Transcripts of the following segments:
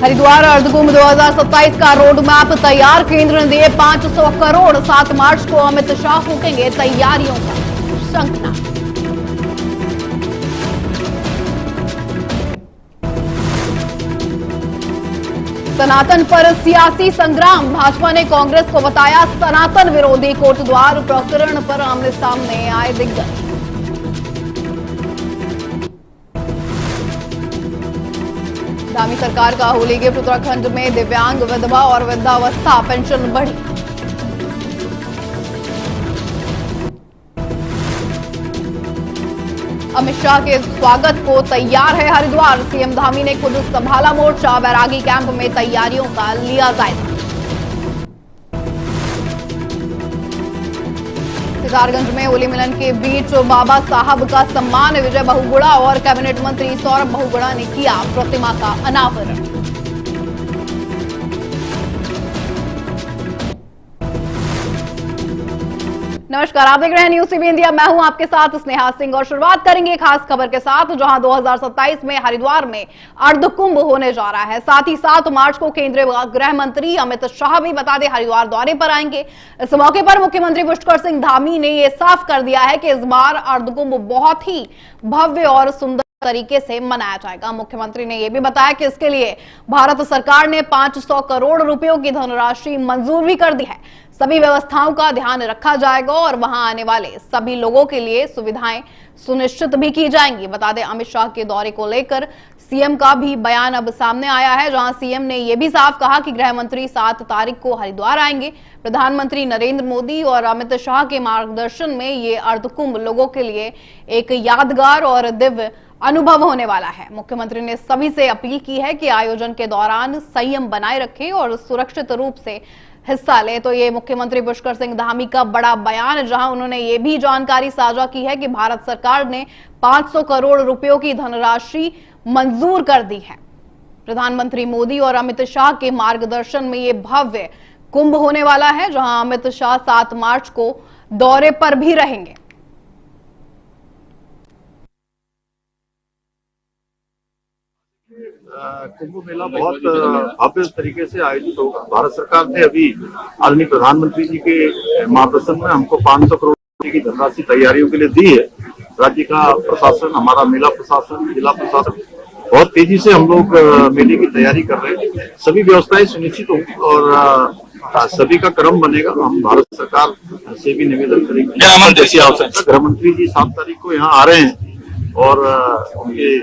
हरिद्वार अर्धकुंभ 2027 का road map तैयार, केंद्र ने दिए 500 करोड़। 7 मार्च को अमित शाह फूकेंगे तैयारियों का शंखनाद। सनातन पर सियासी संग्राम, भाजपा ने कांग्रेस को बताया सनातन विरोधी। कोटद्वार प्रकरण पर आमने सामने आए दिग्गज। धामी सरकार का होली गिफ्ट, उत्तराखंड में दिव्यांग, विधवा और वृद्धावस्था पेंशन बढ़ी। अमित शाह के स्वागत को तैयार है हरिद्वार, सीएम धामी ने खुद संभाला मोर्चा। बैरागी कैंप में तैयारियों का लिया जायजा। सितारगंज में होली मिलन के बीच बाबा साहब का सम्मान, विजय बहुगुणा और कैबिनेट मंत्री सौरभ बहुगुणा ने किया प्रतिमा का अनावरण। नमस्कार, आप देख रहे हैं न्यूज़ टीवी इंडिया। मैं हूं आपके साथ स्नेहा सिंह और शुरुआत करेंगे खास खबर के साथ, जहां 2027 में हरिद्वार में अर्धकुंभ होने जा रहा है। साथ ही 7 मार्च को केंद्रीय गृह मंत्री अमित शाह भी बता दें हरिद्वार दौरे पर आएंगे। इस मौके पर मुख्यमंत्री पुष्कर सिंह धामी ने यह साफ कर दिया है कि इस बार अर्धकुंभ बहुत ही भव्य और सुंदर तरीके से मनाया जाएगा। मुख्यमंत्री ने यह भी बताया कि इसके लिए भारत सरकार ने 500 करोड़ रुपयों की धनराशि मंजूर भी कर दी है। सभी व्यवस्थाओं का ध्यान रखा जाएगा और वहां आने वाले सभी लोगों के लिए सुविधाएं सुनिश्चित भी की जाएंगी। बता दें अमित शाह के दौरे को लेकर सीएम का भी बयान अब सामने आया है, जहां सीएम ने यह भी साफ कहा कि गृह मंत्री 7 तारीख को हरिद्वार आएंगे। प्रधानमंत्री नरेंद्र मोदी और अमित शाह के मार्गदर्शन में ये अर्धकुंभ लोगों के लिए एक यादगार और दिव्य अनुभव होने वाला है। मुख्यमंत्री ने सभी से अपील की है कि आयोजन के दौरान संयम बनाए रखें और सुरक्षित रूप से हिस्सा ले। तो ये मुख्यमंत्री पुष्कर सिंह धामी का बड़ा बयान, जहां उन्होंने ये भी जानकारी साझा की है कि भारत सरकार ने 500 करोड़ रुपयों की धनराशि मंजूर कर दी है। प्रधानमंत्री मोदी और अमित शाह के मार्गदर्शन में ये भव्य कुंभ होने वाला है, जहां अमित शाह 7 मार्च को दौरे पर भी रहेंगे। कुंभ मेला बहुत भव्य तरीके से आयोजित होगा। भारत सरकार ने अभी आदरणीय प्रधानमंत्री जी के मार्गदर्शन में हमको 500 करोड़ रुपए की धनराशि तैयारियों के लिए दी है। राज्य का प्रशासन, हमारा मेला प्रशासन, जिला प्रशासन बहुत तेजी से हम लोग मेले की तैयारी कर रहे हैं। सभी व्यवस्थाएं सुनिश्चित होंगी और सभी का क्रम बनेगा। हम भारत सरकार से भी निवेदन करेंगे, जैसी आवश्यकता। गृह मंत्री जी 7 तारीख को यहाँ आ रहे हैं और उनके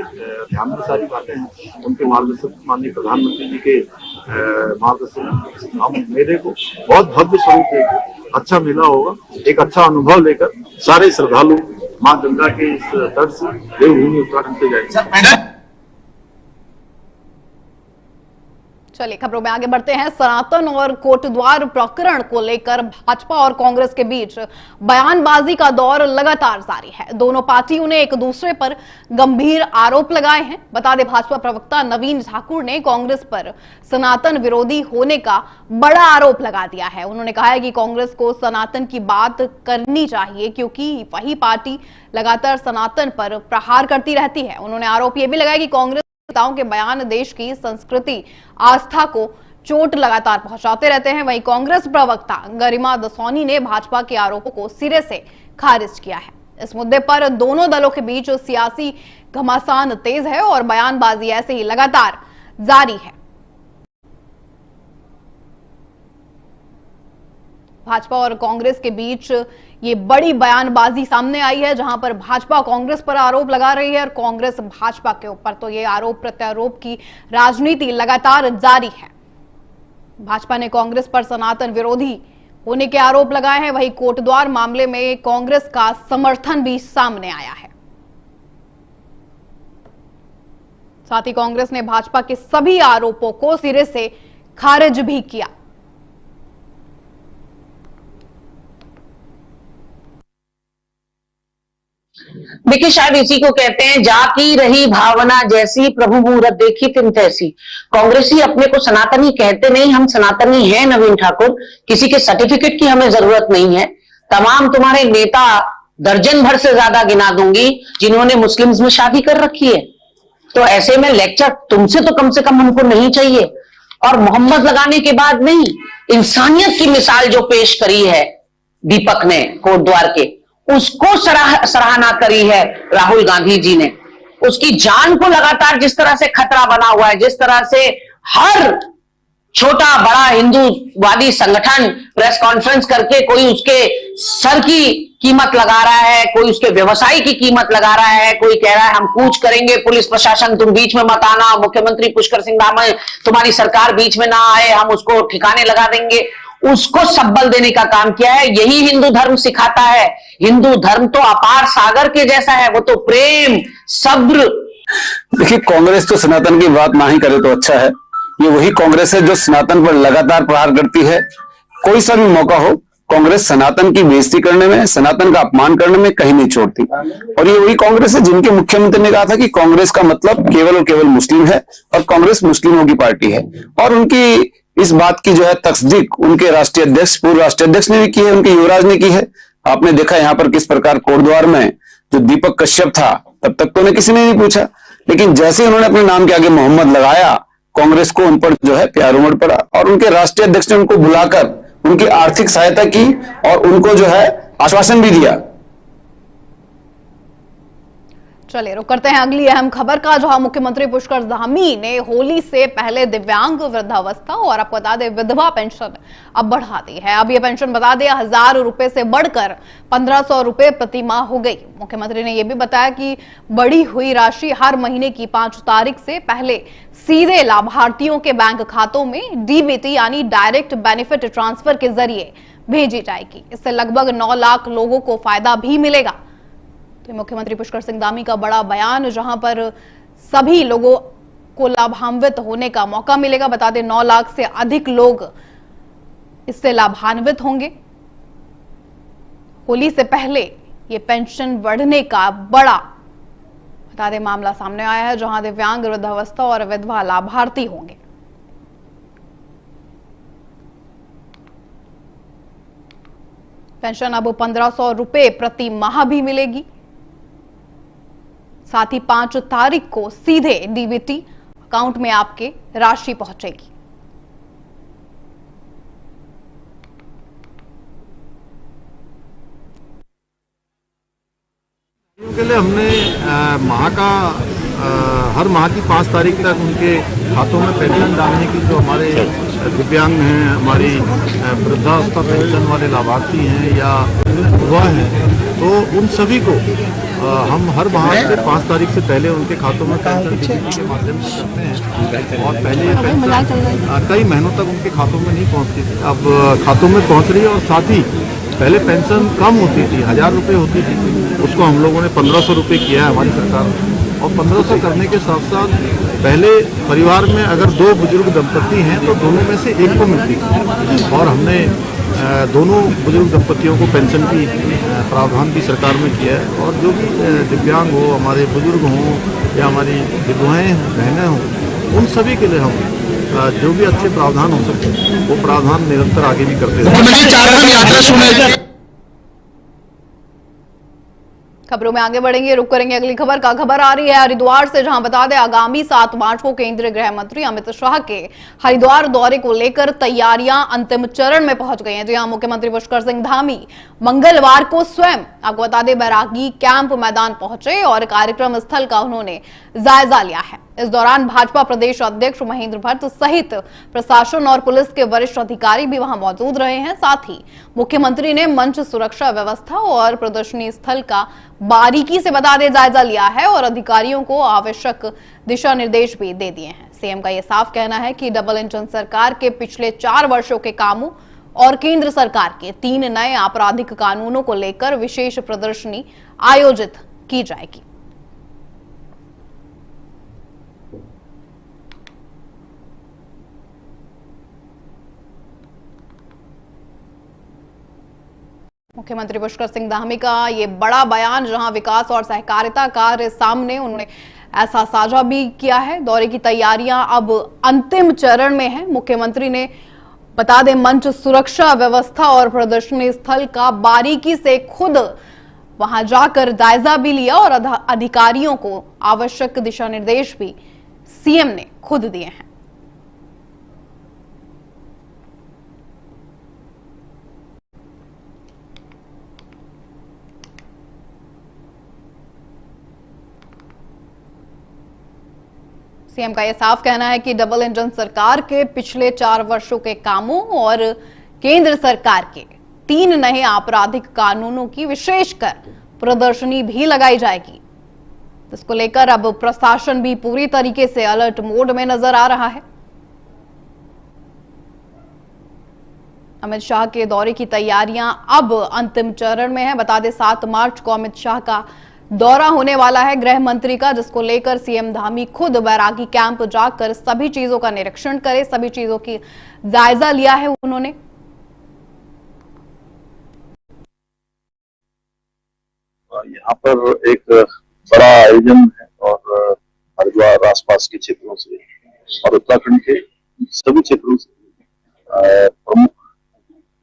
ध्यान में सारी बातें हैं। उनके मार्गदर्शन, माननीय प्रधानमंत्री जी के मार्गदर्शन हम मेले को बहुत भव्य स्वरूप देंगे। अच्छा मेला होगा, एक अच्छा अनुभव लेकर सारे श्रद्धालु मां गंगा के इस तट से देवभूमि उत्तराखंड से जाएंगे। चलिए खबरों में आगे बढ़ते हैं। सनातन और कोटद्वार प्रकरण को लेकर भाजपा और कांग्रेस के बीच बयानबाजी का दौर लगातार जारी है। दोनों पार्टियों ने एक दूसरे पर गंभीर आरोप लगाए हैं। बता दें भाजपा प्रवक्ता नवीन ठाकुर ने कांग्रेस पर सनातन विरोधी होने का बड़ा आरोप लगा दिया है। उन्होंने कहा है कि कांग्रेस को सनातन की बात करनी चाहिए, क्योंकि वही पार्टी लगातार सनातन पर प्रहार करती रहती है। उन्होंने आरोप यह भी लगाया कि कांग्रेस नेताओं के बयान देश की संस्कृति, आस्था को चोट लगातार पहुंचाते रहते हैं। वहीं कांग्रेस प्रवक्ता गरिमा दसौनी ने भाजपा के आरोपों को सिरे से खारिज किया है। इस मुद्दे पर दोनों दलों के बीच सियासी घमासान तेज है और बयानबाजी ऐसे ही लगातार जारी है। भाजपा और कांग्रेस के बीच ये बड़ी बयानबाजी सामने आई है, जहां पर भाजपा कांग्रेस पर आरोप लगा रही है और कांग्रेस भाजपा के ऊपर। तो ये आरोप प्रत्यारोप की राजनीति लगातार जारी है। भाजपा ने कांग्रेस पर सनातन विरोधी होने के आरोप लगाए हैं। वहीं कोटद्वार मामले में कांग्रेस का समर्थन भी सामने आया है। साथ ही कांग्रेस ने भाजपा के सभी आरोपों को सिरे से खारिज भी किया। देखिए, शायद इसी को कहते हैं जाकी रही भावना जैसी, प्रभु मुहूर्त देखी तिन तैसी। कांग्रेसी अपने को सनातनी कहते नहीं, हम सनातनी हैं नवीन ठाकुर। किसी के सर्टिफिकेट की हमें जरूरत नहीं है। तमाम तुम्हारे नेता दर्जन भर से ज्यादा गिना दूंगी जिन्होंने मुस्लिम्स में शादी कर रखी है। तो ऐसे में लेक्चर तुमसे तो कम से कम हमको नहीं चाहिए। और मोहम्मद लगाने के बाद नहीं, इंसानियत की मिसाल जो पेश करी है दीपक ने कोटद्वार के, उसको सराहना करी है राहुल गांधी जी ने। उसकी जान को लगातार जिस तरह से खतरा बना हुआ है, जिस तरह से हर छोटा बड़ा हिंदूवादी संगठन प्रेस कॉन्फ्रेंस करके कोई उसके सर की कीमत लगा रहा है, कोई उसके व्यवसाय की कीमत लगा रहा है, कोई कह रहा है हम कूच करेंगे, पुलिस प्रशासन तुम बीच में मत आना, मुख्यमंत्री पुष्कर सिंह धामी तुम्हारी सरकार बीच में ना आए, हम उसको ठिकाने लगा देंगे, उसको सब्बल देने का काम किया है। यही हिंदू धर्म सिखाता है। हिंदू धर्म तो अपार सागर के जैसा है, वो तो प्रेम सब्र। देखिए, कांग्रेस तो सनातन की बात ना ही करे तो अच्छा है। ये वही कांग्रेस है जो सनातन पर लगातार प्रहार करती है। कोई सा भी मौका हो, कांग्रेस सनातन की बेइज्जती करने में, सनातन का अपमान करने में कहीं नहीं छोड़ती। और ये वही कांग्रेस है जिनके मुख्यमंत्री ने कहा था कि कांग्रेस का मतलब केवल और केवल मुस्लिम है और कांग्रेस मुस्लिमों की पार्टी है। और उनकी इस बात की जो है तस्दीक उनके राष्ट्रीय अध्यक्ष, पूर्व राष्ट्रीय अध्यक्ष ने भी की है, उनके युवराज ने की है। आपने देखा यहाँ पर किस प्रकार कोटद्वार में जो दीपक कश्यप था, तब तक तो उन्हें किसी ने नहीं पूछा, लेकिन जैसे ही उन्होंने अपने नाम के आगे मोहम्मद लगाया, कांग्रेस को उन पर जो है प्यार उमड़ पड़ा और उनके राष्ट्रीय अध्यक्ष ने उनको बुलाकर उनकी आर्थिक सहायता की और उनको जो है आश्वासन भी दिया। चलिए रुक करते हैं अगली अहम खबर का, जहां मुख्यमंत्री पुष्कर धामी ने होली से पहले दिव्यांग, वृद्धावस्था और आपको बता दें विधवा पेंशन अब बढ़ा दी है। अब यह पेंशन बता दें 1000 रुपए से बढ़कर 1500 रुपए प्रति माह हो गई। मुख्यमंत्री ने यह भी बताया कि बढ़ी हुई राशि हर महीने की 5 तारीख से पहले सीधे लाभार्थियों के बैंक खातों में डीबीटी यानी डायरेक्ट बेनिफिट ट्रांसफर के जरिए भेजी जाएगी। इससे लगभग 9 लाख लोगों को फायदा भी मिलेगा। तो मुख्यमंत्री पुष्कर सिंह धामी का बड़ा बयान, जहां पर सभी लोगों को लाभान्वित होने का मौका मिलेगा। बता दें 9 लाख से अधिक लोग इससे लाभान्वित होंगे। होली से पहले ये पेंशन बढ़ने का बड़ा बता दें मामला सामने आया है, जहां दिव्यांग, वृद्धावस्था और विधवा लाभार्थी होंगे। पेंशन अब 1500 रुपए प्रति माह भी मिलेगी। साथ ही 5 तारीख को सीधे डीबीटी अकाउंट में आपके राशि पहुंचेगी। के लिए हमने हर माह की 5 तारीख तक उनके खातों में पेंशन डालने की, जो हमारे दिव्यांग हैं, हमारी वृद्धावस्था पेंशन वाले लाभार्थी हैं या विधवा हैं, तो उन सभी को हम हर माह से 5 तारीख से पहले उनके खातों में पेंशन के माध्यम से करते हैं। और पहले ये पेंशन कई महीनों तक उनके खातों में नहीं पहुंचती थी, अब खातों में पहुंच रही है। और साथ ही पहले पेंशन कम होती थी, 1000 रुपये होती थी, उसको हम लोगों ने 1500 रुपये किया है हमारी सरकार ने। और 1500 करने के साथ साथ पहले परिवार में अगर 2 बुजुर्ग दंपति हैं तो दोनों में से एक को मिलती थी, और हमने दोनों बुजुर्ग दंपतियों को पेंशन की प्रावधान भी सरकार में किया है। और जो भी दिव्यांग हो, हमारे बुजुर्ग हों या हमारी विधवाएँ बहनें हों, उन सभी के लिए हम जो भी अच्छे प्रावधान हो सके वो प्रावधान निरंतर आगे भी करते रहेंगे। खबरों में आगे बढ़ेंगे, रुक करेंगे अगली खबर का। खबर आ रही है हरिद्वार से, जहां बता दें आगामी 7 मार्च को केंद्रीय गृह मंत्री अमित शाह के हरिद्वार दौरे को लेकर तैयारियां अंतिम चरण में पहुंच गई हैं। जी हां, मुख्यमंत्री पुष्कर सिंह धामी मंगलवार को स्वयं आपको बता दें बैरागी कैंप मैदान पहुंचे और कार्यक्रम स्थल का उन्होंने जायजा लिया है। इस दौरान भाजपा प्रदेश अध्यक्ष महेंद्र भट्ट सहित प्रशासन और पुलिस के वरिष्ठ अधिकारी भी वहां मौजूद रहे हैं। साथ ही मुख्यमंत्री ने मंच सुरक्षा व्यवस्था और प्रदर्शनी स्थल का बारीकी से बता दे जायजा लिया है और अधिकारियों को आवश्यक दिशा निर्देश भी दे दिए हैं। सीएम का यह साफ कहना है कि डबल इंजन सरकार के पिछले 4 वर्षों के कामों और केंद्र सरकार के 3 नए आपराधिक कानूनों को लेकर विशेष प्रदर्शनी आयोजित की जाएगी। मुख्यमंत्री पुष्कर सिंह धामी का ये बड़ा बयान, जहां विकास और सहकारिता कार्य सामने, उन्होंने ऐसा साझा भी किया है। दौरे की तैयारियां अब अंतिम चरण में है। मुख्यमंत्री ने बता दें मंच सुरक्षा व्यवस्था और प्रदर्शनी स्थल का बारीकी से खुद वहां जाकर जायजा भी लिया और अधिकारियों को आवश्यक दिशा निर्देश भी सीएम ने खुद दिए हैं। सीएम का यह साफ कहना है कि डबल इंजन सरकार के पिछले 4 वर्षों के कामों और केंद्र सरकार के 3 नए आपराधिक कानूनों की विशेषकर प्रदर्शनी भी लगाई जाएगी। इसको लेकर अब प्रशासन भी पूरी तरीके से अलर्ट मोड में नजर आ रहा है। अमित शाह के दौरे की तैयारियां अब अंतिम चरण में है। बता दें 7 मार्च को अमित शाह का दौरा होने वाला है गृह मंत्री का, जिसको लेकर सीएम धामी खुद बैरागी कैंप जाकर सभी चीजों का निरीक्षण करे, सभी चीजों की जायजा लिया है उन्होंने। यहाँ पर एक बड़ा आयोजन है और हरिद्वार आसपास के क्षेत्रों से और उत्तराखंड के सभी क्षेत्रों से प्रमुख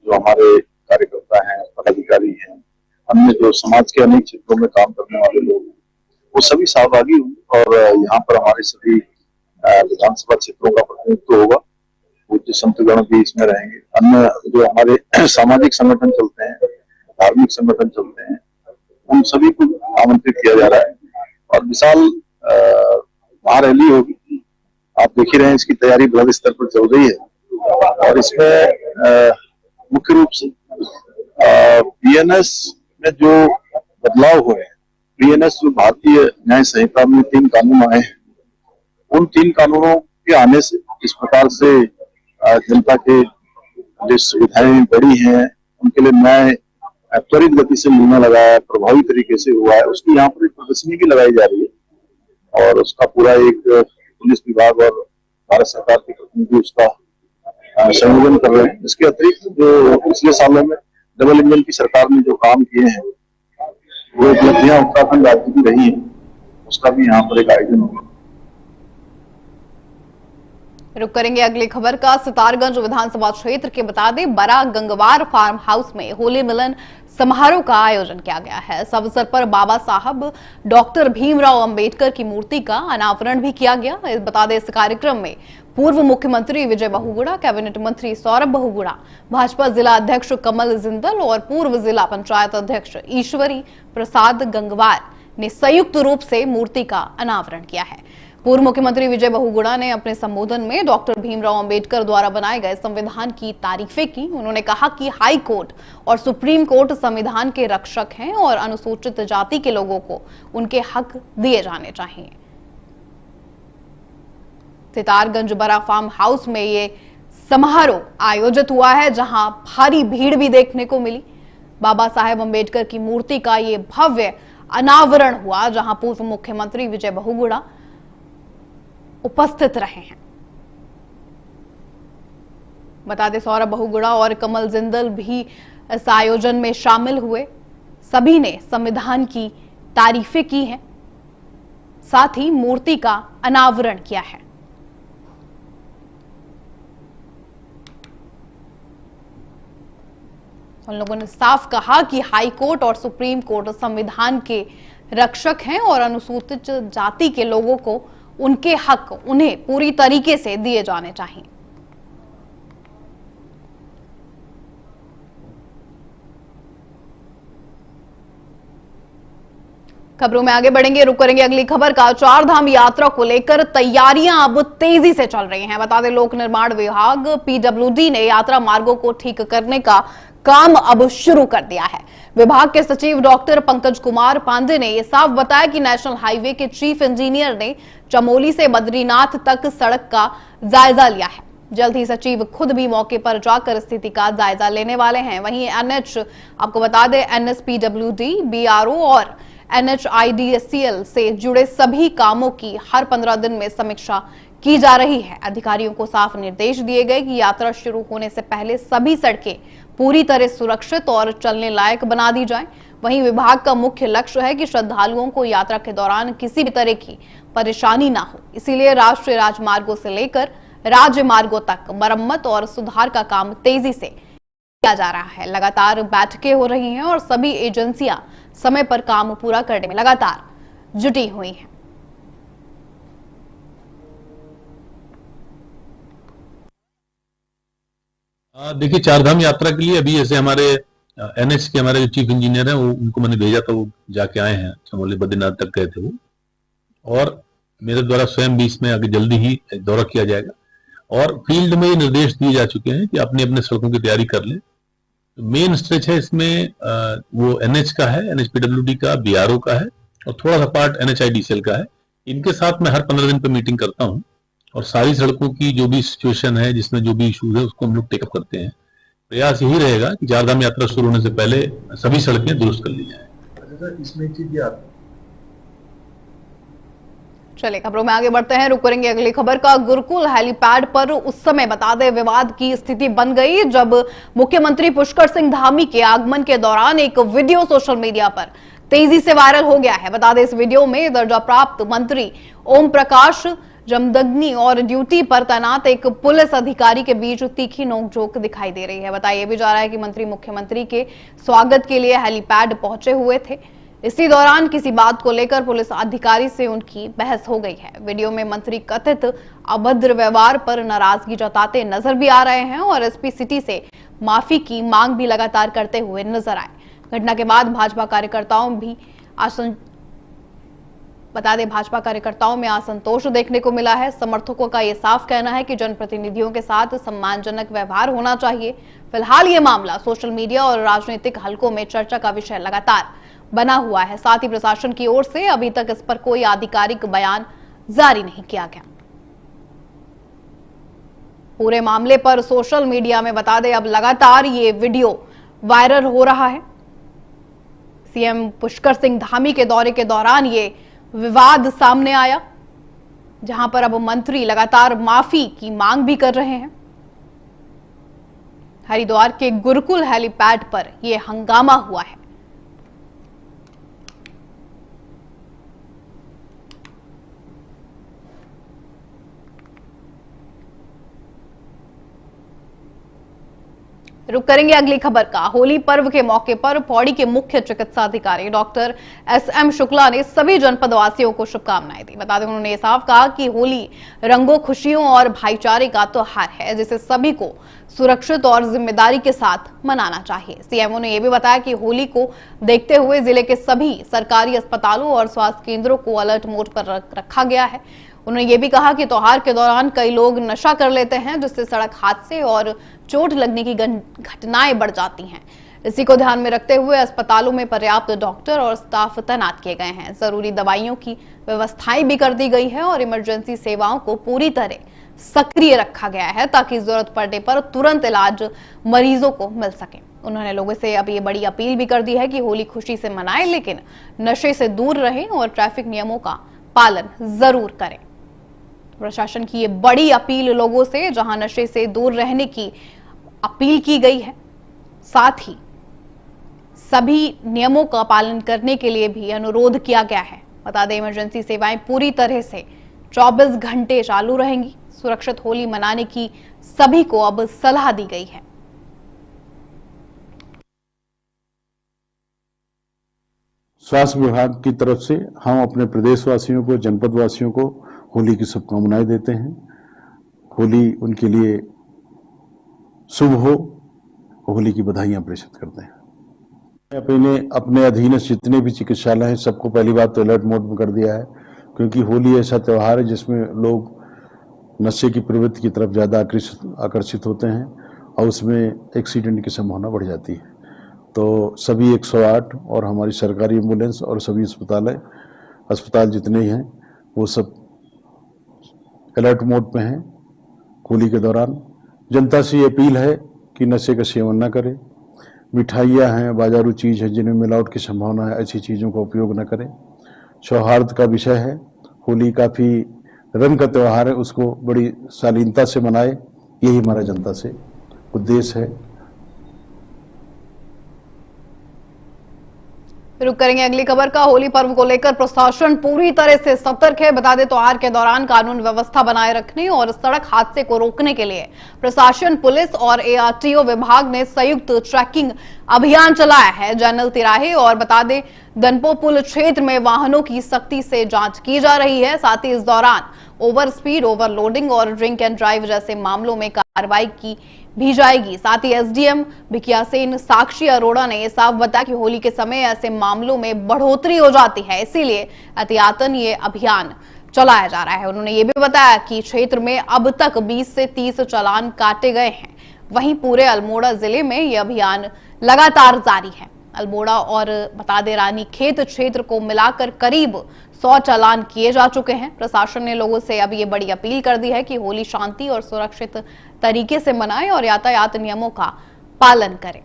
जो हमारे कार्यकर्ता हैं, पदाधिकारी हैं, अन्य जो समाज के अनेक क्षेत्रों में काम करने वाले लोग हैं, वो सभी सहभागी होंगे और यहाँ पर हमारे सभी विधानसभा क्षेत्रों का प्रतिनिधित्व होगा। पूज्य संतगण भी इसमें रहेंगे। अन्य जो हमारे सामाजिक संगठन चलते हैं, धार्मिक संगठन चलते हैं, उन सभी को आमंत्रित किया जा रहा है और विशाल महारैली होगी। आप देख ही रहे हैं, इसकी तैयारी बृहद स्तर पर चल रही है और इसमें मुख्य रूप से बीएनएस में जो बदलाव हुए हैं, बीएनएस जो भारतीय न्याय संहिता में 3 कानून आए हैं, उन 3 कानूनों के आने से इस प्रकार से जनता के जो सुविधाएं बढ़ी हैं, उनके लिए न्याय त्वरित गति से मिलने लगा है, प्रभावी तरीके से हुआ है। उसकी यहाँ पर एक प्रदर्शनी भी लगाई जा रही है और उसका पूरा एक पुलिस विभाग और भारत सरकार के प्रतिनिधि उसका संयोजन कर रहे हैं। इसके अतिरिक्त जो पिछले सालों में डबल इंजन की सरकार ने जो काम किए हैं, वो उपलब्धियां उत्तराखंड राज्य की रही है, उसका भी यहाँ पर एक आयोजन होगा। रुक करेंगे अगली खबर का। सितारगंज विधानसभा क्षेत्र के बता दें बड़ा गंगवार फार्म हाउस में होली मिलन समारोह का आयोजन किया गया है। इस अवसर पर बाबा साहब डॉक्टर भीमराव अंबेडकर की मूर्ति का अनावरण भी किया गया। बता दें इस कार्यक्रम में पूर्व मुख्यमंत्री विजय बहुगुणा, कैबिनेट मंत्री सौरभ बहुगुणा, भाजपा जिला अध्यक्ष कमल जिंदल और पूर्व जिला पंचायत अध्यक्ष ईश्वरी प्रसाद गंगवार ने संयुक्त रूप से मूर्ति का अनावरण किया है। पूर्व मुख्यमंत्री विजय बहुगुणा ने अपने संबोधन में डॉक्टर भीमराव अंबेडकर द्वारा बनाए गए संविधान की तारीफें की। उन्होंने कहा कि हाई कोर्ट और सुप्रीम कोर्ट संविधान के रक्षक हैं और अनुसूचित जाति के लोगों को उनके हक दिए जाने चाहिए। सितारगंज बड़ा फार्म हाउस में ये समारोह आयोजित हुआ है, जहां भारी भीड़ भी देखने को मिली। बाबा साहेब अंबेडकर की मूर्ति का ये भव्य अनावरण हुआ, जहां पूर्व मुख्यमंत्री विजय बहुगुणा उपस्थित रहे हैं। बता दें सौरभ बहुगुणा और कमल जिंदल भी इस आयोजन में शामिल हुए। सभी ने संविधान की तारीफें की हैं, साथ ही मूर्ति का अनावरण किया है। उन लोगों ने साफ कहा कि हाई कोर्ट और सुप्रीम कोर्ट संविधान के रक्षक हैं और अनुसूचित जाति के लोगों को उनके हक उन्हें पूरी तरीके से दिए जाने चाहिए। खबरों में आगे बढ़ेंगे, रुक करेंगे अगली खबर का। 4 धाम यात्रा को लेकर तैयारियां अब तेजी से चल रही हैं। बता दें लोक निर्माण विभाग पीडब्ल्यूडी ने यात्रा मार्गों को ठीक करने का काम अब शुरू कर दिया है। विभाग के सचिव डॉक्टर पंकज कुमार पांडे ने यह साफ बताया कि नेशनल हाईवे के चीफ इंजीनियर ने चमोली से बद्रीनाथ तक सड़क का जायजा लिया है। जल्द ही सचिव खुद भी मौके पर जाकर स्थिति का जायजा लेने वाले हैं। वहीं एनएच, आपको बता दें एनएसपीडब्ल्यूडी, बीआरओ और एनएचआईडीसीएल से जुड़े सभी कामों की हर 15 दिन में समीक्षा की जा रही है। अधिकारियों को साफ निर्देश दिए गए कि यात्रा शुरू होने से पहले सभी सड़कें पूरी तरह सुरक्षित और चलने लायक बना दी जाएं। वहीं विभाग का मुख्य लक्ष्य है कि श्रद्धालुओं को यात्रा के दौरान किसी भी तरह की परेशानी ना हो, इसीलिए राष्ट्रीय राजमार्गों से लेकर राज्य मार्गों तक मरम्मत और सुधार का काम तेजी से किया जा रहा है। लगातार बैठकें हो रही हैं और सभी एजेंसियां समय पर काम पूरा करने में लगातार जुटी हुई हैं। देखिए, 4 धाम यात्रा के लिए अभी जैसे हमारे एनएच के हमारे जो चीफ इंजीनियर हैं, वो उनको मैंने भेजा था, वो जाके आए हैं, चमोली बद्रीनाथ तक गए थे वो। और मेरे द्वारा स्वयं भी इसमें आगे जल्दी ही दौरा किया जाएगा और फील्ड में निर्देश दिए जा चुके हैं कि अपने अपने सड़कों की तैयारी कर लें। मेन स्ट्रेच है इसमें वो एनएच का है, एनएचपीडब्ल्यूडी का, बीआरओ का है और थोड़ा सा पार्ट एनएचआईडीसीएल का है। इनके साथ मैं हर 15 दिन पे मीटिंग करता हूं और सारी सड़कों की जो भी सिचुएशन है, जिसमें जो भी इश्यूज है, उसको हम लोग टेकअप करते हैं। प्रयास यही रहेगा कि चारधाम यात्रा शुरू होने से पहले सभी सड़कें दुरुस्त कर ली जाए। चलिए खबरों में आगे बढ़ते हैं, रुक करेंगे अगली खबर का। गुरुकुल हेलीपैड पर उस समय बता दें विवाद की स्थिति बन गई जब मुख्यमंत्री पुष्कर सिंह धामी के आगमन के दौरान एक वीडियो सोशल मीडिया पर तेजी से वायरल हो गया है। बता दें इस वीडियो में दर्जा प्राप्त मंत्री ओम प्रकाश जमदग्नि और ड्यूटी पर तैनात एक पुलिस अधिकारी के बीच तीखी नोकझोंक दिखाई दे रही है। बताया भी जा रहा है कि मंत्री मुख्यमंत्री के स्वागत के लिए हेलीपैड पहुंचे हुए थे। इसी दौरान किसी बात को लेकर पुलिस अधिकारी से उनकी बहस हो गई है। वीडियो में मंत्री कथित अभद्र व्यवहार पर नाराजगी जताते नजर भी आ रहे हैं और एसपी सिटी से माफी की मांग भी लगातार करते हुए नजर आए। घटना के बाद भाजपा कार्यकर्ताओं में असंतोष देखने को मिला है। समर्थकों का यह साफ कहना है कि जनप्रतिनिधियों के साथ सम्मानजनक व्यवहार होना चाहिए। फिलहाल ये मामला सोशल मीडिया और राजनीतिक हलकों में चर्चा का विषय लगातार बना हुआ है। साथ ही प्रशासन की ओर से अभी तक इस पर कोई आधिकारिक बयान जारी नहीं किया गया। पूरे मामले पर सोशल मीडिया में बता दें अब लगातार ये वीडियो वायरल हो रहा है। सीएम पुष्कर सिंह धामी के दौरे के दौरान ये विवाद सामने आया, जहां पर अब मंत्री लगातार माफी की मांग भी कर रहे हैं। हरिद्वार के गुरुकुल हेलीपैड पर यह हंगामा हुआ है। रुक करेंगे अगली खबर का। होली पर्व के मौके पर पौड़ी के मुख्य चिकित्सा अधिकारी डॉक्टर एसएम शुक्ला ने सभी जनपद वासियों को शुभकामनाएं दी। बता दें उन्होंने ये साफ कहा कि होली रंगों, खुशियों और भाईचारे का त्योहार है, जिसे सभी को सुरक्षित और जिम्मेदारी के साथ मनाना चाहिए। सीएमओ ने यह भी बताया कि होली को देखते हुए जिले के सभी सरकारी अस्पतालों और स्वास्थ्य केंद्रों को अलर्ट मोड पर रखा गया है। उन्होंने ये भी कहा कि त्योहार के दौरान कई लोग नशा कर लेते हैं, जिससे सड़क हादसे और चोट लगने की घटनाएं बढ़ जाती हैं। इसी को ध्यान में रखते हुए अस्पतालों में पर्याप्त डॉक्टर और स्टाफ तैनात किए गए हैं। जरूरी दवाइयों की व्यवस्थाएं भी कर दी गई है और इमरजेंसी सेवाओं को पूरी तरह सक्रिय रखा गया है, ताकि जरूरत पड़ने पर तुरंत इलाज मरीजों को मिल सके। उन्होंने लोगों से अब ये बड़ी अपील भी कर दी है कि होली खुशी से मनाएं, लेकिन नशे से दूर रहें और ट्रैफिक नियमों का पालन जरूर करें। प्रशासन की ये बड़ी अपील लोगों से, जहां नशे से दूर रहने की अपील की गई है, साथ ही सभी नियमों का पालन करने के लिए भी अनुरोध किया गया है। बता दें इमरजेंसी सेवाएं पूरी तरह से 24 घंटे चालू रहेंगी। सुरक्षित होली मनाने की सभी को अब सलाह दी गई है। स्वास्थ्य विभाग की तरफ से हम अपने प्रदेशवासियों को, जनपद वासियों को होली की शुभकामनाएं देते हैं। होली उनके लिए शुभ हो, होली की बधाइयां प्रेषित करते हैं। अपने अधीन जितने भी चिकित्सालय हैं सबको पहली बात तो अलर्ट मोड में कर दिया है, क्योंकि होली ऐसा त्योहार है जिसमें लोग नशे की प्रवृत्ति की तरफ ज़्यादा आकर्षित होते हैं और उसमें एक्सीडेंट की संभावना बढ़ जाती है। तो सभी 108 और हमारी सरकारी एम्बुलेंस और सभी अस्पताल जितने ही हैं वो सब अलर्ट मोड में हैं। होली के दौरान जनता से ये अपील है कि नशे का सेवन न करें। मिठाइयाँ हैं, बाजारू चीज़ है जिनमें मिलावट की संभावना है, ऐसी चीज़ों का उपयोग न करें। सौहार्द का विषय है, होली काफ़ी रंग का त्यौहार है, उसको बड़ी शालीनता से मनाए, यही हमारा जनता से उद्देश्य है। रुक करेंगे अगली खबर का। होली पर्व को लेकर प्रशासन पूरी तरह से सतर्क है। बता दें त्योहार के दौरान कानून व्यवस्था बनाए रखने और सड़क हादसे को रोकने के लिए प्रशासन, पुलिस और एआरटीओ विभाग ने संयुक्त ट्रैकिंग अभियान चलाया है। जनरल तिराहे और बता दें दनपो पुल क्षेत्र में वाहनों की सख्ती से जांच की जा रही है। साथ ही इस दौरान ओवर स्पीड, ओवरलोडिंग और ड्रिंक एंड ड्राइव जैसे मामलों में कार्रवाई की भी जाएगी। साथ ही एसडीएम भिकियासेन साक्षी अरोड़ा ने यह साफ बताया कि होली के समय ऐसे मामलों में बढ़ोतरी हो जाती है, इसीलिए एहतियातन ये अभियान चलाया जा रहा है। उन्होंने ये भी बताया कि क्षेत्र में अब तक 20 से 30 चालान काटे गए हैं। वहीं पूरे अल्मोड़ा जिले में यह अभियान लगातार जारी है। अल्मोड़ा और बता दें रानीखेत क्षेत्र को मिलाकर करीब 100 चालान किए जा चुके हैं। प्रशासन ने लोगों से अब ये बड़ी अपील कर दी है कि होली शांति और सुरक्षित तरीके से मनाएं और यातायात नियमों का पालन करें।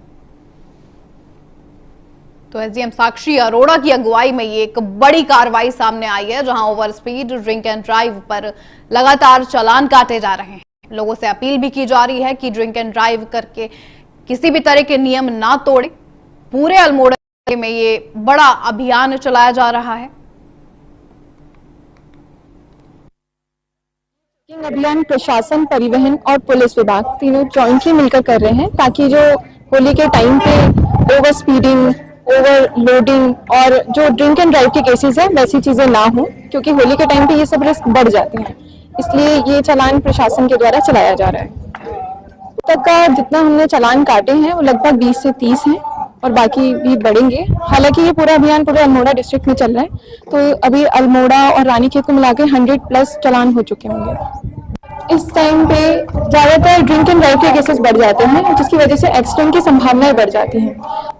तो एसडीएम साक्षी अरोड़ा की अगुवाई में ये एक बड़ी कार्रवाई सामने आई है, जहां over speed, drink and drive पर लगातार चालान काटे जा रहे हैं। लोगों से अपील भी की जा रही है कि ड्रिंक एंड ड्राइव करके किसी भी तरह के नियम ना तोड़े। पूरे अल्मोड़ा में ये बड़ा अभियान चलाया जा रहा है। अभियान प्रशासन, परिवहन और पुलिस विभाग तीनों जॉइंटली मिलकर कर रहे हैं, ताकि जो होली के टाइम पे ओवर स्पीडिंग, ओवरलोडिंग और जो ड्रिंक एंड ड्राइव के केसेस है वैसी चीजें ना हो, क्योंकि होली के टाइम पे ये सब रिस्क बढ़ जाते हैं। इसलिए ये चालान प्रशासन के द्वारा चलाया जा रहा है। तक का जितना हमने चालान काटे हैं वो लगभग 20 से 30 हैं और बाकी भी बढ़ेंगे। हालांकि ये पूरा अभियान पूरे अल्मोड़ा डिस्ट्रिक्ट में चल रहा है, तो अभी अल्मोड़ा और रानीखेत को मिलाकर 100+ चालान हो चुके होंगे। इस टाइम पे ज्यादातर ड्रिंक एंड ड्राइव के केसेस बढ़ जाते हैं, जिसकी वजह से एक्सीडेंट की संभावनाएं बढ़ जाती हैं।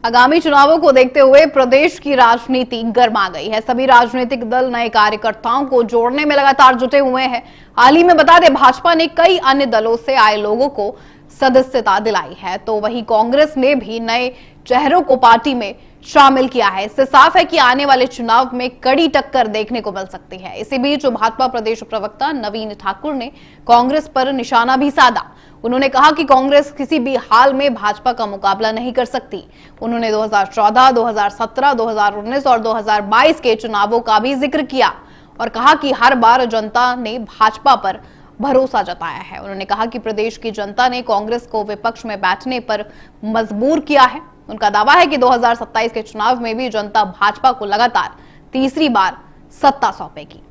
आगामी चुनावों को देखते हुए प्रदेश की राजनीति गर्मा गई है। सभी राजनीतिक दल नए कार्यकर्ताओं को जोड़ने में लगातार जुटे हुए हैं। हाल ही में बता दें, भाजपा ने कई अन्य दलों से आए लोगों को सदस्यता दिलाई है, तो वहीं कांग्रेस ने भी नए चेहरों को पार्टी में शामिल किया है। इससे साफ है कि आने वाले चुनाव में कड़ी टक्कर देखने को मिल सकती है। इसी बीच भाजपा प्रदेश प्रवक्ता नवीन ठाकुर ने कांग्रेस पर निशाना भी साधा। उन्होंने कहा कि कांग्रेस किसी भी हाल में भाजपा का मुकाबला नहीं कर सकती। उन्होंने 2014, 2017, 2019 और 2022 के चुनावों का भी जिक्र किया और कहा कि हर बार जनता ने भाजपा पर भरोसा जताया है। उन्होंने कहा कि प्रदेश की जनता ने कांग्रेस को विपक्ष में बैठने पर मजबूर किया है। उनका दावा है कि 2027 के चुनाव में भी जनता भाजपा को लगातार तीसरी बार सत्ता सौंपेगी।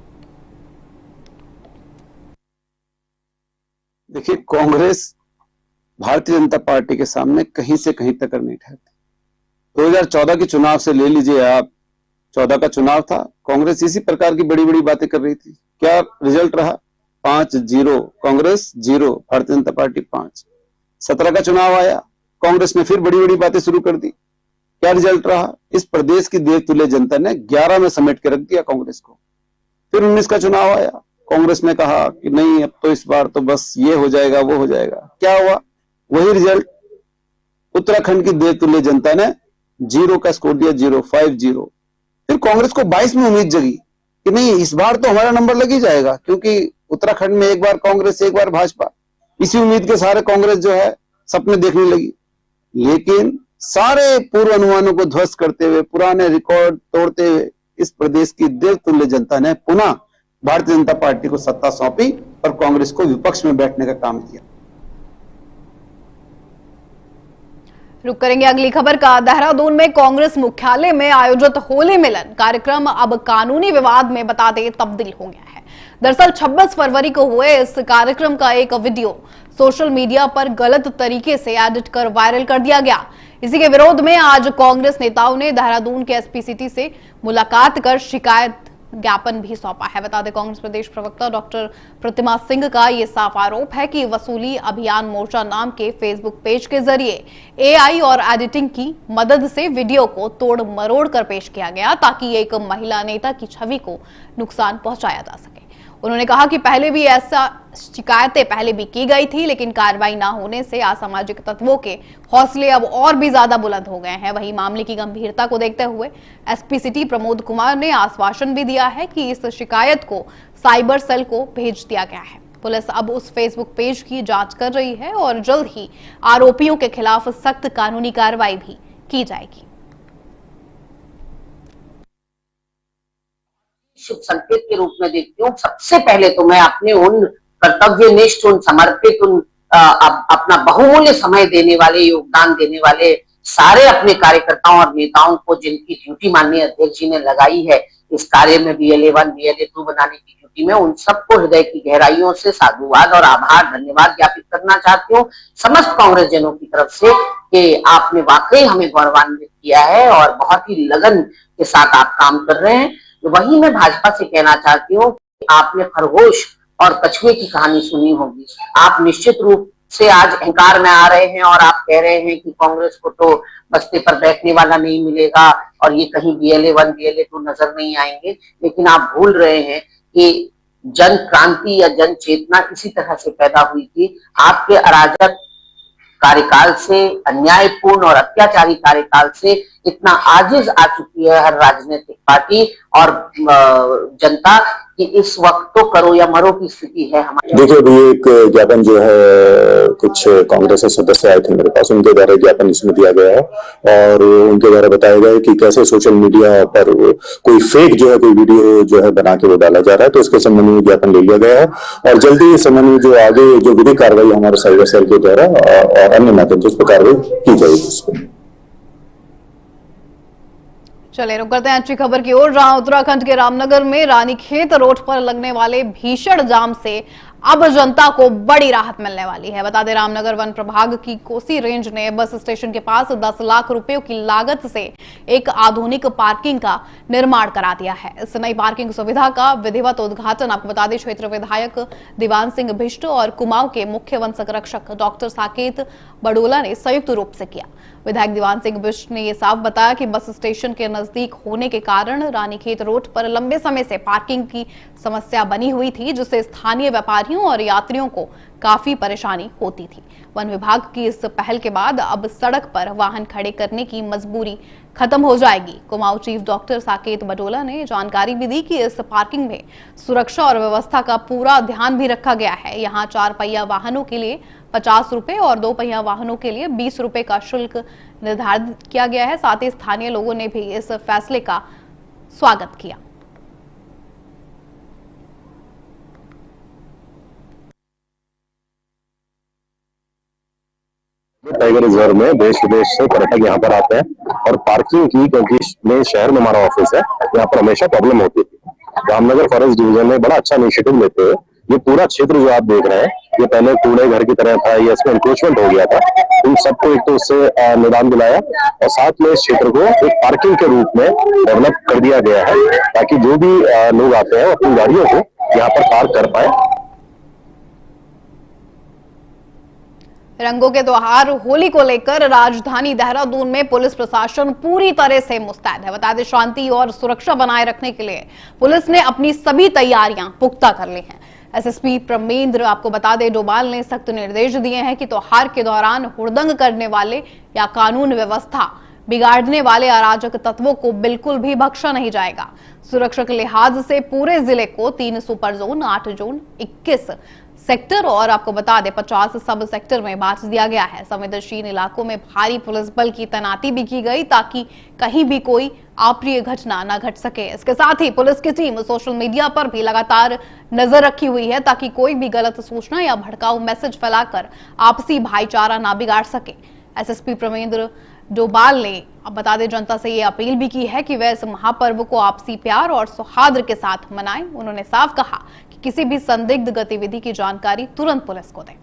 देखिए, कांग्रेस भारतीय जनता पार्टी के सामने कहीं से कहीं तक नहीं ठहरती। 2014 के चुनाव से ले लीजिए आप, 14 का चुनाव था, कांग्रेस इसी प्रकार की बड़ी बड़ी बातें कर रही थी। क्या रिजल्ट रहा? 5-0 कांग्रेस, 0 भारतीय जनता पार्टी 5। 17 का चुनाव आया, कांग्रेस ने फिर बड़ी बड़ी बातें शुरू कर दी। क्या रिजल्ट रहा? इस प्रदेश की देवतुल्य जनता ने 11 में समेट के रख दिया कांग्रेस को। फिर 19 का चुनाव आया, कांग्रेस ने कहा कि नहीं, अब तो इस बार तो बस ये हो जाएगा, वो हो जाएगा। क्या हुआ? वही रिजल्ट। उत्तराखंड की देवतुल्य जनता ने 0 का स्कोर दिया, 0-5-0। फिर कांग्रेस को 22 में उम्मीद जगी कि नहीं, इस बार तो हमारा नंबर लग ही जाएगा, क्योंकि उत्तराखंड में एक बार कांग्रेस, एक बार भाजपा। इसी उम्मीद के सारे कांग्रेस जो है सपने देखने लगी। लेकिन सारे पूर्व अनुमानों को ध्वस्त करते हुए, पुराने रिकॉर्ड तोड़ते हुए इस प्रदेश की देवतुल्य जनता ने पुनः भारतीय जनता पार्टी को सत्ता सौंपी और कांग्रेस को विपक्ष में बैठने का काम किया। रुक करेंगे अगली खबर का। देहरादून में कांग्रेस मुख्यालय में आयोजित होली मिलन कार्यक्रम अब कानूनी विवाद में बता दें तब्दील हो गया है। दरअसल 26 फरवरी को हुए इस कार्यक्रम का एक वीडियो सोशल मीडिया पर गलत तरीके से एडिट कर वायरल कर दिया गया। इसी के विरोध में आज कांग्रेस नेताओं ने देहरादून के एसपी सिटी से मुलाकात कर शिकायत ज्ञापन भी सौंपा है। बता दें, कांग्रेस प्रदेश प्रवक्ता डॉक्टर प्रतिमा सिंह का ये साफ आरोप है कि वसूली अभियान मोर्चा नाम के फेसबुक पेज के जरिए एआई और एडिटिंग की मदद से वीडियो को तोड़ मरोड़ कर पेश किया गया, ताकि एक महिला नेता की छवि को नुकसान पहुंचाया जा सके। उन्होंने कहा कि पहले भी ऐसा शिकायतें पहले भी की गई थी, लेकिन कार्रवाई न होने से असामाजिक तत्वों के हौसले अब और भी ज्यादा बुलंद हो गए हैं। वहीं मामले की गंभीरता को देखते हुए एसपी सिटी प्रमोद कुमार ने आश्वासन भी दिया है कि इस शिकायत को साइबर सेल को भेज दिया गया है। पुलिस अब उस फेसबुक पेज की जांच कर रही है और जल्द ही आरोपियों के खिलाफ सख्त कानूनी कार्रवाई भी की जाएगी। शुभ संकेत के रूप में देखती हूँ। सबसे पहले तो मैं अपने उन कर्तव्यनिष्ठ, उन समर्पित, उन अपना बहुमूल्य समय देने वाले, योगदान देने वाले सारे अपने कार्यकर्ताओं और नेताओं को, जिनकी ड्यूटी माननीय अध्यक्ष जी ने लगाई है इस कार्य में, BLA1 BLA2 बनाने की ड्यूटी में, उन सबको हृदय की गहराइयों से साधुवाद और आभार, धन्यवाद ज्ञापित करना चाहती हूँ समस्त कांग्रेस जनों की तरफ से कि आपने वाकई हमें गौरवान्वित किया है और बहुत ही लगन के साथ आप काम कर रहे हैं। वही मैं भाजपा से कहना चाहती हूँ कि आपने खरगोश और कछुए की कहानी सुनी होगी। आप निश्चित रूप से आज अहंकार में आ रहे हैं और आप कह रहे हैं कि कांग्रेस को तो बस्ते पर बैठने वाला नहीं मिलेगा और ये कहीं BLA 1 BLA 2 नजर नहीं आएंगे, लेकिन आप भूल रहे हैं कि जन क्रांति या जन चेतना इसी तरह से पैदा हुई थी। आपके अराजक कार्यकाल से, अन्यायपूर्ण और अत्याचारी कार्यकाल से इतना आजिज आ चुकी है हर राजनीतिक पार्टी और जनता कि इस वक्त तो करो या मरो की स्थिति है हमारे। देखिए, अभी एक ज्ञापन जो है कुछ कांग्रेस के सदस्य आए थे मेरे पास, उनके द्वारा ज्ञापन इसमें दिया गया है और उनके द्वारा बताया गया है कि कैसे सोशल मीडिया पर कोई फेक जो है कोई वीडियो जो है बना के वो डाला जा रहा है। तो इसके संबंध में ज्ञापन ले लिया गया है और जल्दी इस संबंध में जो आगे जो विधिक कार्रवाई हमारे साइबर सेल के द्वारा और अन्य माध्यम से उस पर कार्रवाई की जाएगी। चलिए रुक करते हैं अच्छी खबर की ओर, जहां उत्तराखंड के रामनगर में रानीखेत रोड पर लगने वाले भीषण जाम से अब जनता को बड़ी राहत मिलने वाली है। बता दें, रामनगर वन प्रभाग की कोसी रेंज ने बस स्टेशन के पास 10 लाख रुपयों की लागत से एक आधुनिक पार्किंग का निर्माण करा दिया है। इस नई पार्किंग सुविधा का विधिवत उद्घाटन आपको बता दें क्षेत्र विधायक दीवान सिंह बिष्ट और कुमाऊं के मुख्य वन संरक्षक डॉक्टर साकेत बडोला ने संयुक्त रूप से किया। विधायक दीवान सिंह बिष्ट ने यह साफ बताया कि बस स्टेशन के नजदीक होने के कारण रानीखेत रोड पर लंबे समय से पार्किंग की समस्या बनी हुई थी, जिससे स्थानीय व्यापारियों और यात्रियों को काफी परेशानी होती थी। वन विभाग की इस पहल के बाद अब सड़क पर वाहन खड़े करने की मजबूरी खत्म हो जाएगी। कुमाऊं चीफ डॉक्टर साकेत बडोला ने जानकारी भी दी कि इस पार्किंग में सुरक्षा और व्यवस्था का पूरा ध्यान भी रखा गया है। यहाँ 4 पहिया वाहनों के लिए 50 रुपए और 2 पहिया वाहनों के लिए 20 रुपए का शुल्क निर्धारित किया गया है। साथ ही स्थानीय लोगों ने भी इस फैसले का स्वागत किया। टाइगर रिजर्व में देश विदेश से पर्यटक यहाँ पर आते हैं और पार्किंग की, क्योंकि मेन शहर में हमारा ऑफिस है, यहाँ पर हमेशा प्रॉब्लम होती थी। रामनगर फॉरेस्ट डिवीजन ने बड़ा अच्छा इनिशिएटिव लेते हुए ये पूरा क्षेत्र जो आप देख रहे हैं, ये पहले कूड़े घर की तरह था, ये इसमें इंक्रोचमेंट हो गया था। इन सबको एक तो उससे निदान दिलाया और साथ में इस क्षेत्र को एक पार्किंग के रूप में डेवलप कर दिया गया है, ताकि जो भी लोग आते हैं अपनी गाड़ियों को यहाँ पर पार्क कर पाए। रंगों के त्योहार होली को लेकर राजधानी देहरादून में पुलिस प्रशासन पूरी तरह से मुस्तैद है। बता दें, शांति और सुरक्षा बनाए रखने के लिए पुलिस ने अपनी सभी तैयारियां पुख्ता कर ली हैं। एसएसपी प्रमेंद्र आपको बता दें, डोभाल ने सख्त निर्देश दिए हैं कि त्योहार के दौरान हुड़दंग करने वाले या कानून व्यवस्था बिगाड़ने वाले अराजक तत्वों को बिल्कुल भी बख्शा नहीं जाएगा। सुरक्षा के लिहाज से पूरे जिले को 3 सुपर जोन, 8 जोन, 21 सेक्टर और आपको बता दें 50 सब सेक्टर में बांट दिया गया है। संवेदनशील इलाकों में भारी पुलिस बल की तैनाती भी की गई ताकि कहीं भी कोई अप्रिय घटना न घट सके। इसके साथ ही पुलिस की टीम सोशल मीडिया पर भी लगातार नजर रखी हुई है ताकि कोई भी गलत सूचना या भड़काऊ मैसेज फैलाकर आपसी भाईचारा ना बिगाड़ सके। एसएसपी प्रमेंद्र डोभाल ने अब बता दें जनता से ये अपील भी की है कि वह इस महापर्व को आपसी प्यार और सौहार्द के साथ मनाएं। उन्होंने साफ कहा कि किसी भी संदिग्ध गतिविधि की जानकारी तुरंत पुलिस को दें।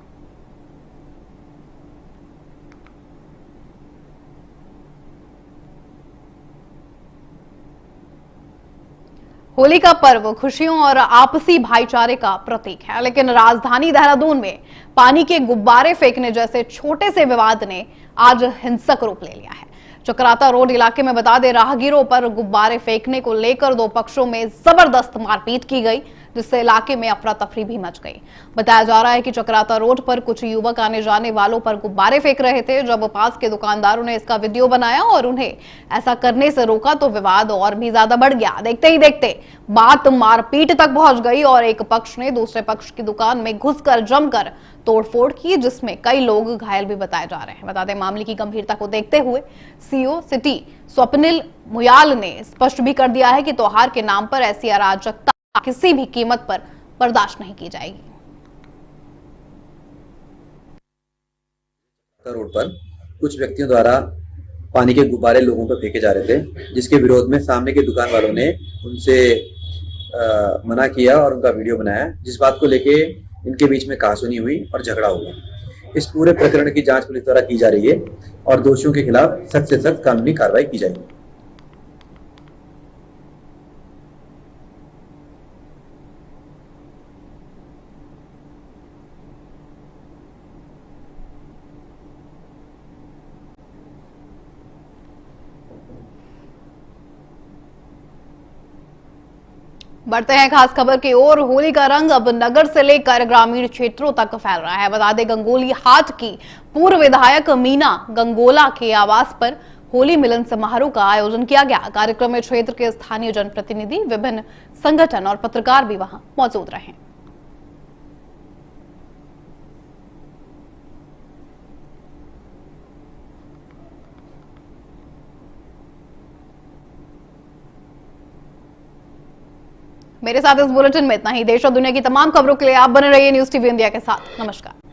होली का पर्व खुशियों और आपसी भाईचारे का प्रतीक है, लेकिन राजधानी देहरादून में पानी के गुब्बारे फेंकने जैसे छोटे से विवाद ने आज हिंसक रूप ले लिया है। चक्राता रोड इलाके में बता दें, राहगीरों पर गुब्बारे फेंकने को लेकर 2 पक्षों में जबरदस्त मारपीट की गई, जिससे इलाके में अफरा तफरी भी मच गई। बताया जा रहा है कि चक्राता रोड पर कुछ युवक आने जाने वालों पर गुब्बारे फेंक रहे थे। जब पास के दुकानदारों ने इसका वीडियो बनाया और उन्हें ऐसा करने से रोका तो विवाद और भी ज्यादा बढ़ गया। देखते ही देखते बात मारपीट तक पहुंच गई और एक पक्ष ने दूसरे पक्ष की दुकान में घुसकर जमकर तोड़फोड़ की, जिसमें कई लोग घायल भी बताए जा रहे हैं। बता दें, मामले की गंभीरता को देखते हुए सीओ सिटी स्वप्निल मुयाल ने स्पष्ट भी कर दिया है कि त्योहार के नाम पर ऐसी अराजकता किसी भी कीमत पर बर्दाश्त नहीं की जाएगी। रोड पर कुछ व्यक्तियों द्वारा पानी के गुब्बारे लोगों पर फेंके जा रहे थे, जिसके विरोध में सामने के दुकान वालों ने उनसे मना किया और उनका वीडियो बनाया, जिस बात को लेके इनके बीच में कहासुनी हुई और झगड़ा हुआ। इस पूरे प्रकरण की जांच पुलिस द्वारा की जा रही है और दोषियों के खिलाफ सख्त से सख्त कानूनी कार्रवाई की जाएगी। बढ़ते हैं खास खबर की ओर। होली का रंग अब नगर से लेकर ग्रामीण क्षेत्रों तक फैल रहा है। बता दें, गंगोली हाट की पूर्व विधायक मीना गंगोला के आवास पर होली मिलन समारोह का आयोजन किया गया। कार्यक्रम में क्षेत्र के स्थानीय जनप्रतिनिधि, विभिन्न संगठन और पत्रकार भी वहां मौजूद रहे। मेरे साथ इस बुलेटिन में इतना ही। देश और दुनिया की तमाम खबरों के लिए आप बने रहिए न्यूज़ टीवी इंडिया के साथ। नमस्कार।